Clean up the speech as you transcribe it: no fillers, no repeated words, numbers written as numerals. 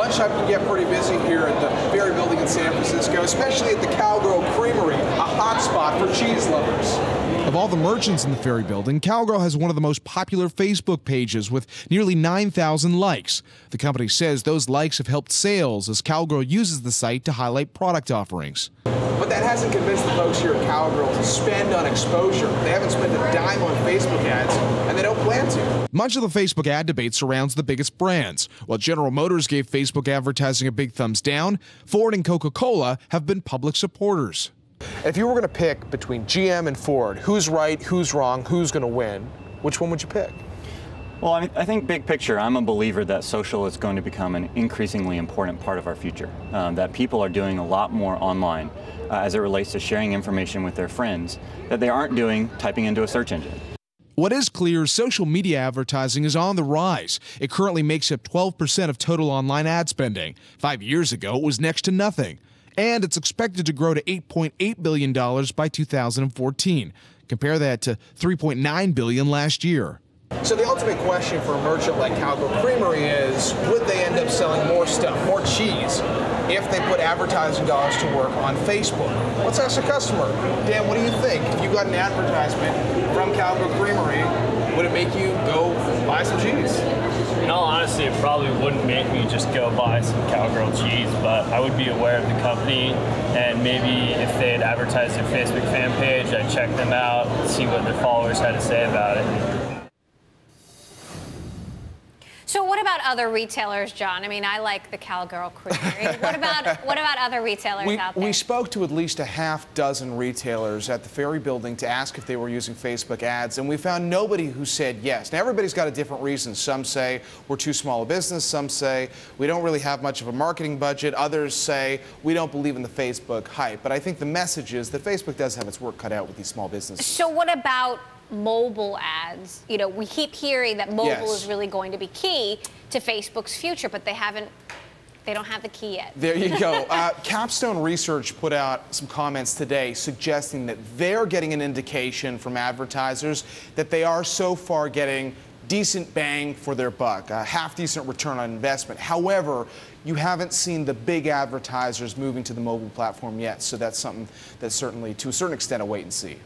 Lunchtime can get pretty busy here at the Ferry Building in San Francisco, especially at the Cowgirl Creamery, a hotspot for cheese lovers. Of all the merchants in the Ferry Building, Cowgirl has one of the most popular Facebook pages with nearly 9,000 likes. The company says those likes have helped sales as Cowgirl uses the site to highlight product offerings. But that hasn't convinced the folks here at Cowgirl to spend on exposure. They haven't spent a dime on Facebook ads, and they don't plan to. Much of the Facebook ad debate surrounds the biggest brands. While General Motors gave Facebook advertising a big thumbs down, Ford and Coca-Cola have been public supporters. If you were going to pick between GM and Ford, who's right, who's wrong, who's going to win, which one would you pick? Well, I think big picture, I'm a believer that social is going to become an increasingly important part of our future, that people are doing a lot more online as it relates to sharing information with their friends that they aren't doing typing into a search engine. What is clear, social media advertising is on the rise. It currently makes up 12% of total online ad spending. 5 years ago, it was next to nothing. And it's expected to grow to $8.8 billion by 2014. Compare that to $3.9 billion last year. So the ultimate question for a merchant like Cowgirl Creamery is, would they end up selling more stuff, more cheese, if they put advertising dollars to work on Facebook? Let's ask a customer. Dan, what do you think? If you got an advertisement from Cowgirl Creamery, would it make you go buy some cheese? In all honesty, it probably wouldn't make me just go buy some Cowgirl cheese, but I would be aware of the company, and maybe if they had advertised their Facebook fan page, I'd check them out and see what their followers had to say about it. So what about other retailers, John? I mean, I like the Cowgirl Creamery. What about other retailers out there? We spoke to at least a half dozen retailers at the Ferry Building to ask if they were using Facebook ads, and we found nobody who said yes. Now, everybody's got a different reason. Some say we're too small a business. Some say we don't really have much of a marketing budget. Others say we don't believe in the Facebook hype. But I think the message is that Facebook does have its work cut out with these small businesses. So what about mobile ads? You know, we keep hearing that mobile is really going to be key to Facebook's future, but they don't have the key yet. There you go. Capstone Research put out some comments today suggesting that they're getting an indication from advertisers that they are so far getting decent bang for their buck, a half-decent return on investment. However, you haven't seen the big advertisers moving to the mobile platform yet, so that's something that's certainly, to a certain extent, a wait and see.